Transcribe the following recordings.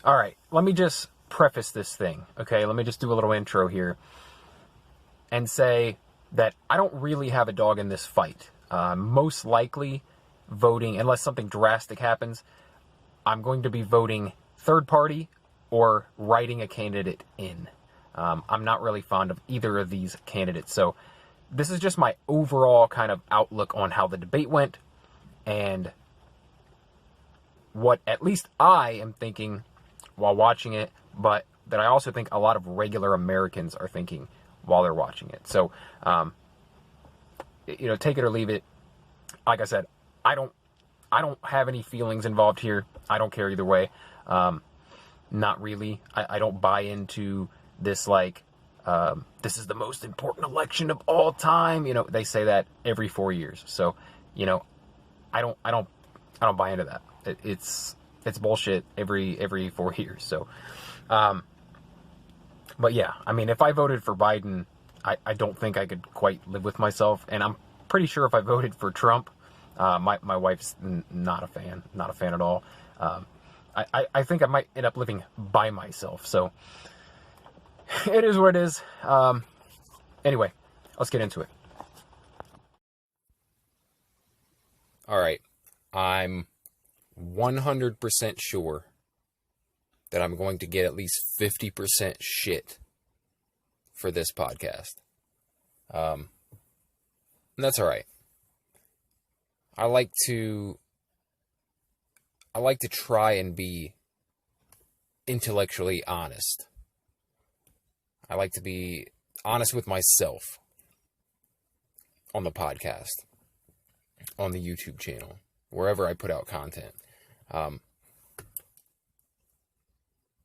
All right, let me just preface this thing, okay? Let me just do a little intro here and say that I don't really have a dog in this fight. Most likely voting, unless something drastic happens, I'm going to be voting third party or writing a candidate in. I'm not really fond of either of these candidates. So this is just my overall kind of outlook on how the debate went and what at least I am thinking while watching it, but that I also think a lot of regular Americans are thinking while they're watching it. So, take it or leave it. Like I said, I don't have any feelings involved here. I don't care either way. Not really. I don't buy into this this is the most important election of all time. They say that every 4 years. So, I don't buy into that. It's bullshit every 4 years. So, but yeah, I mean, if I voted for Biden, I don't think I could quite live with myself. And I'm pretty sure if I voted for Trump, my wife's not a fan at all. I think I might end up living by myself. So it is what it is. Anyway, let's get into it. All right. I'm 100% sure that I'm going to get at least 50% shit for this podcast. And that's all right. I like to try and be intellectually honest. I like to be honest with myself on the podcast, on the YouTube channel, wherever I put out content.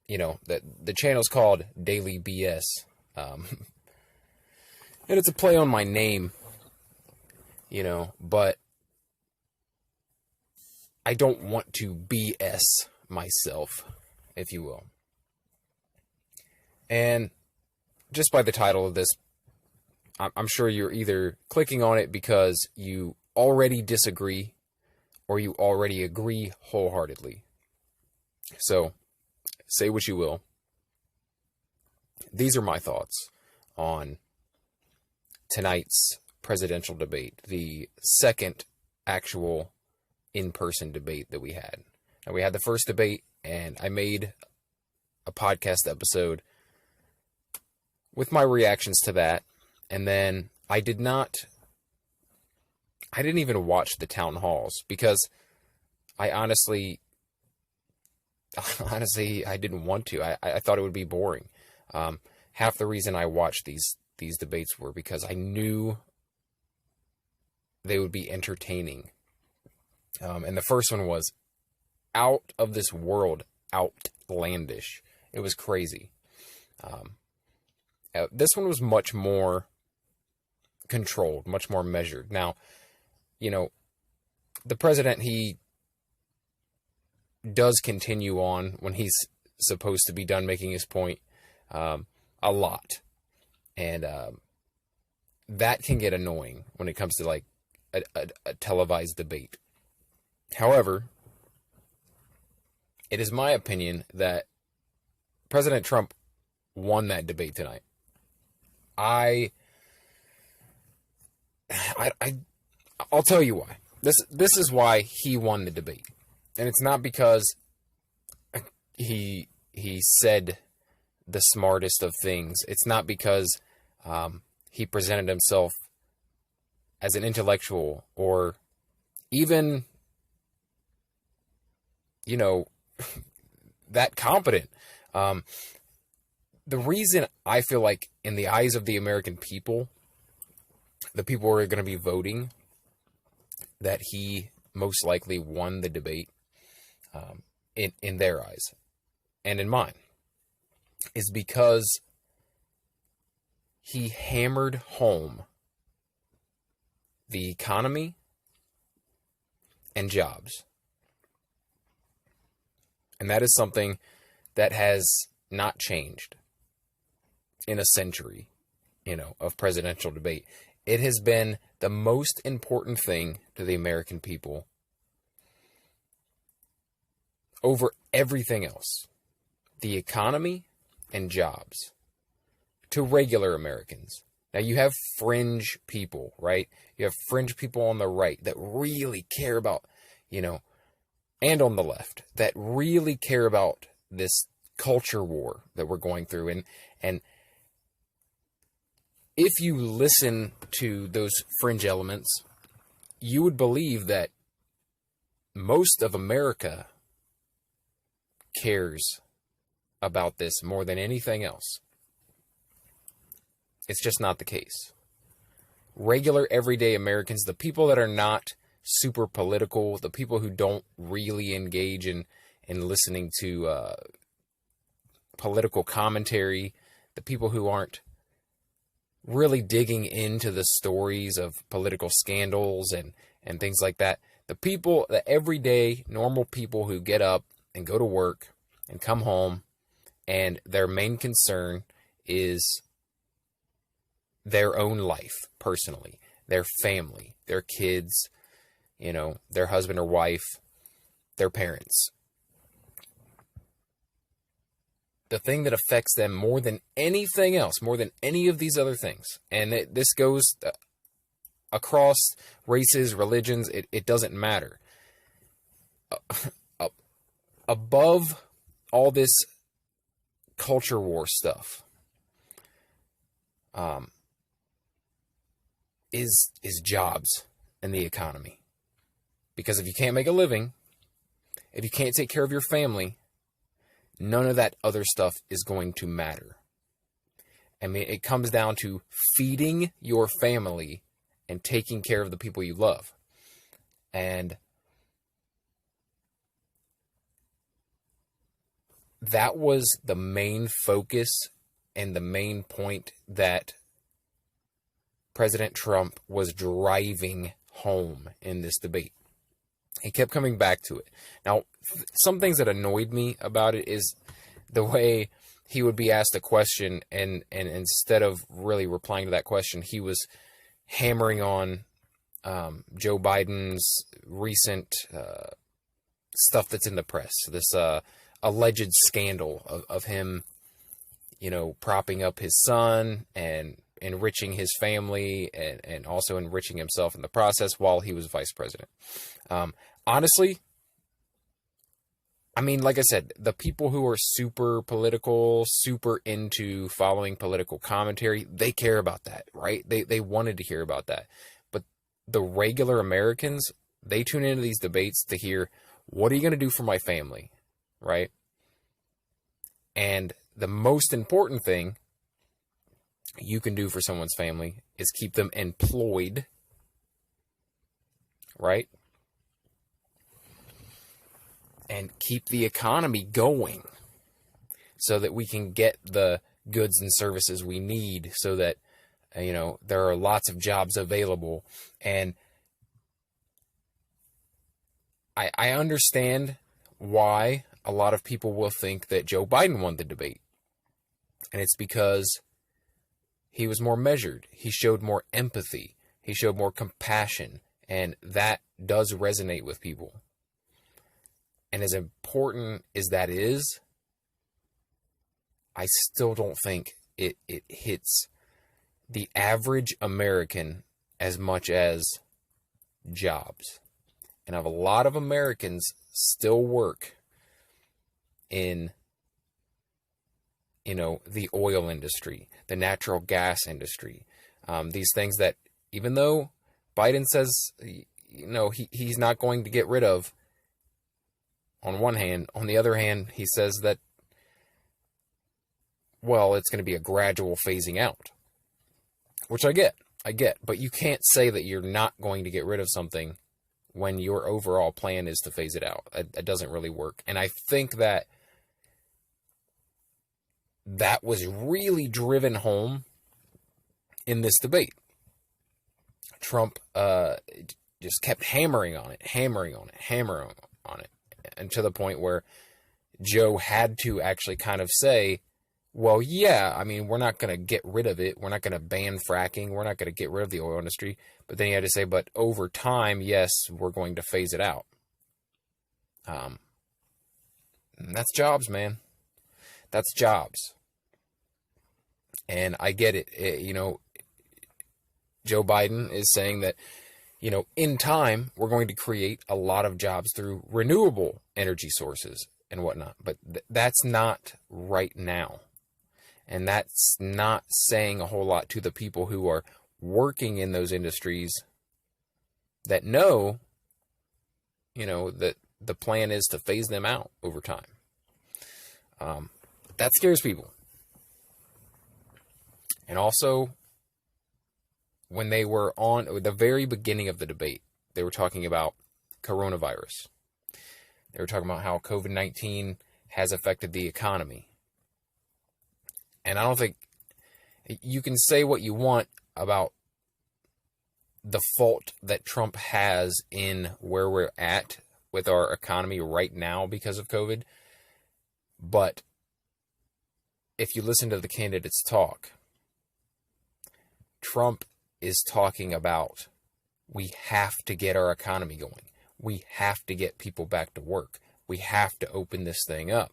The channel's called Daily BS. And it's a play on my name, but I don't want to BS myself, if you will. And just by the title of this, I'm sure you're either clicking on it because you already disagree or you already agree wholeheartedly. So, say what you will. These are my thoughts on tonight's presidential debate, the second actual in-person debate that we had. Now, we had the first debate, and I made a podcast episode with my reactions to that, and then I didn't even watch the town halls because I honestly, I didn't want to. I thought it would be boring. Half the reason I watched these debates were because I knew they would be entertaining. And the first one was out of this world, outlandish. It was crazy. This one was much more controlled, much more measured. Now, the president, he does continue on when he's supposed to be done making his point a lot. And that can get annoying when it comes to a televised debate. However, it is my opinion that President Trump won that debate tonight. I'll tell you why. This is why he won the debate. And it's not because he said the smartest of things. It's not because he presented himself as an intellectual or even, that competent. The reason I feel like in the eyes of the American people, the people who are going to be voting, that he most likely won the debate in their eyes and in mine is because he hammered home the economy and jobs. And that is something that has not changed in a century, of presidential debate. It has been the most important thing to the American people over everything else. the economy and jobs to regular Americans. Now, you have fringe people, right? You have fringe people on the right that really care about, and on the left that really care about this culture war that we're going through. And if you listen to those fringe elements, you would believe that most of America cares about this more than anything else. It's just not the case. Regular, everyday Americans, the people that are not super political, the people who don't really engage in listening to political commentary, the people who aren't really digging into the stories of political scandals and things like that, the everyday, normal people who get up and go to work and come home, and their main concern is their own life, personally, their family, their kids, their husband or wife, their parents. The thing that affects them more than anything else, more than any of these other things, and this goes across races, religions, it doesn't matter. Above all this culture war stuff, is jobs and the economy. Because if you can't make a living, if you can't take care of your family, none of that other stuff is going to matter. I mean, it comes down to feeding your family and taking care of the people you love. And that was the main focus and the main point that President Trump was driving home in this debate. He kept coming back to it. Now, some things that annoyed me about it is the way he would be asked a question, and instead of really replying to that question, he was hammering on Joe Biden's recent stuff that's in the press. This alleged scandal of him, propping up his son and enriching his family and also enriching himself in the process while he was vice president. Honestly, I mean, like I said, the people who are super political, super into following political commentary, they care about that, right? They wanted to hear about that. But the regular Americans, they tune into these debates to hear, what are you going to do for my family, right? And the most important thing you can do for someone's family is keep them employed, right? And keep the economy going so that we can get the goods and services we need, so that, there are lots of jobs available. And I understand why a lot of people will think that Joe Biden won the debate. And it's because he was more measured. He showed more empathy. He showed more compassion. And that does resonate with people. And as important as that is, I still don't think it hits the average American as much as jobs. And a lot of Americans still work in, the oil industry, the natural gas industry. These things that, even though Biden says, he's not going to get rid of, on one hand, on the other hand, he says that, it's going to be a gradual phasing out, which I get, but you can't say that you're not going to get rid of something when your overall plan is to phase it out. It doesn't really work. And I think that was really driven home in this debate. Trump just kept hammering on it, and to the point where Joe had to actually kind of say, well, yeah, I mean, we're not going to get rid of it. We're not going to ban fracking. We're not going to get rid of the oil industry. But then he had to say, but over time, yes, we're going to phase it out. And that's jobs, man. That's jobs. And I get it. Joe Biden is saying that, in time, we're going to create a lot of jobs through renewable energy sources and whatnot. But that's not right now. And that's not saying a whole lot to the people who are working in those industries that know, that the plan is to phase them out over time. That scares people. And also, when they were on the very beginning of the debate, they were talking about coronavirus. They were talking about how COVID-19 has affected the economy. And I don't think you can say what you want about the fault that Trump has in where we're at with our economy right now because of COVID. But if you listen to the candidates talk, Trump is talking about we have to get our economy going. We have to get people back to work. We have to open this thing up.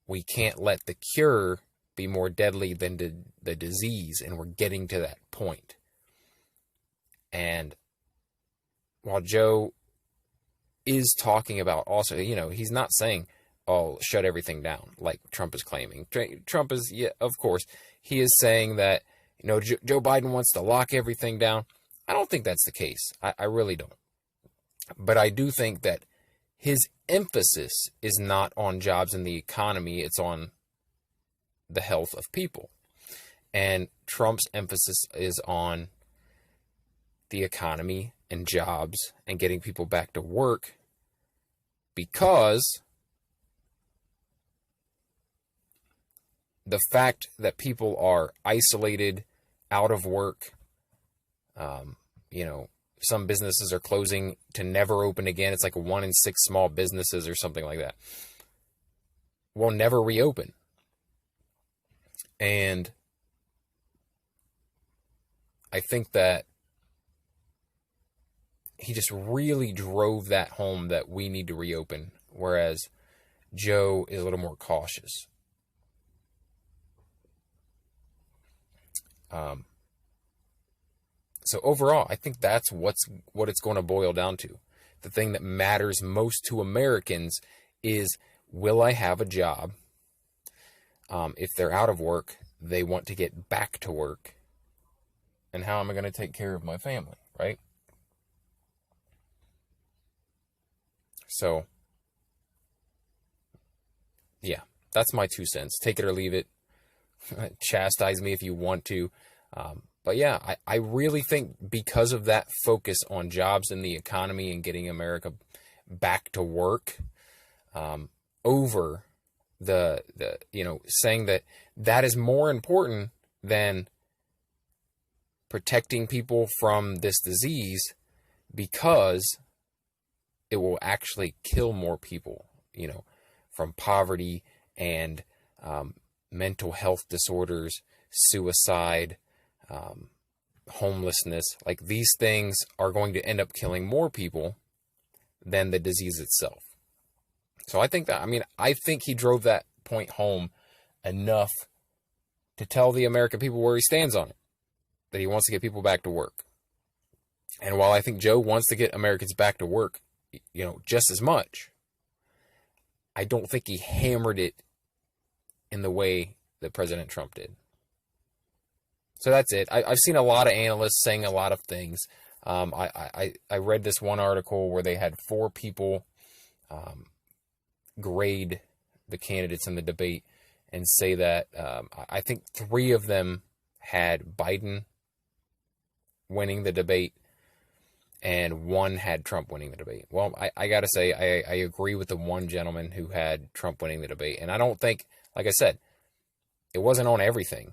We can't let the cure be more deadly than the disease, and we're getting to that point. And while Joe is talking about also, he's not saying, oh, shut everything down like Trump is claiming. Trump is, yeah, of course, he is saying that, Joe Biden wants to lock everything down. I don't think that's the case. I really don't. But I do think that his emphasis is not on jobs in the economy. It's on the health of people. And Trump's emphasis is on the economy and jobs and getting people back to work, because the fact that people are isolated, out of work, some businesses are closing to never open again. It's like 1 in 6 small businesses or something like that will never reopen. And I think that he just really drove that home that we need to reopen, whereas Joe is a little more cautious. So overall, I think that's what it's going to boil down to. The thing that matters most to Americans is, will I have a job? If they're out of work, they want to get back to work. And how am I going to take care of my family, right? So, yeah, that's my 2 cents. Take it or leave it. Chastise me if you want to. But yeah, I really think because of that focus on jobs and the economy and getting America back to work, over the saying that is more important than protecting people from this disease, because it will actually kill more people, from poverty and mental health disorders, suicide, homelessness. Like, these things are going to end up killing more people than the disease itself. So I think he drove that point home enough to tell the American people where he stands on it, that he wants to get people back to work. And while I think Joe wants to get Americans back to work, just as much, I don't think he hammered it in the way that President Trump did. So that's it. I've seen a lot of analysts saying a lot of things. I read this one article where they had 4 people grade the candidates in the debate and say that I think 3 of them had Biden winning the debate and 1 had Trump winning the debate. Well, I got to say, I agree with the one gentleman who had Trump winning the debate. And I don't think, like I said, it wasn't on everything.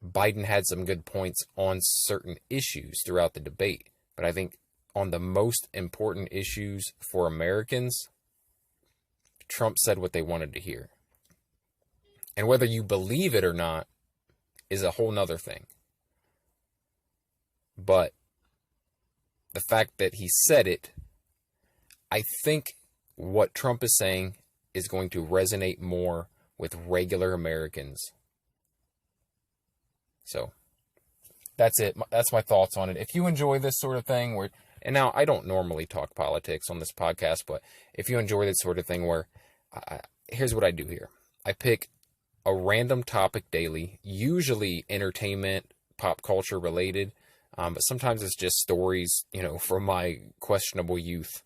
Biden had some good points on certain issues throughout the debate. But I think on the most important issues for Americans, Trump said what they wanted to hear. And whether you believe it or not is a whole nother thing. But the fact that he said it, I think what Trump is saying is going to resonate more with regular Americans. So that's it. That's my thoughts on it. If you enjoy this sort of thing and now I don't normally talk politics on this podcast, but if you enjoy this sort of thing here's what I do here. I pick a random topic daily, usually entertainment, pop culture related, but sometimes it's just stories, from my questionable youth.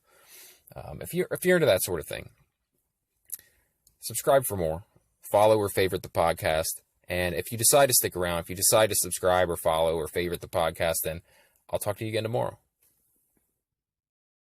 If you're into that sort of thing, subscribe for more, follow or favorite the podcast. And if you decide to stick around, if you decide to subscribe or follow or favorite the podcast, then I'll talk to you again tomorrow.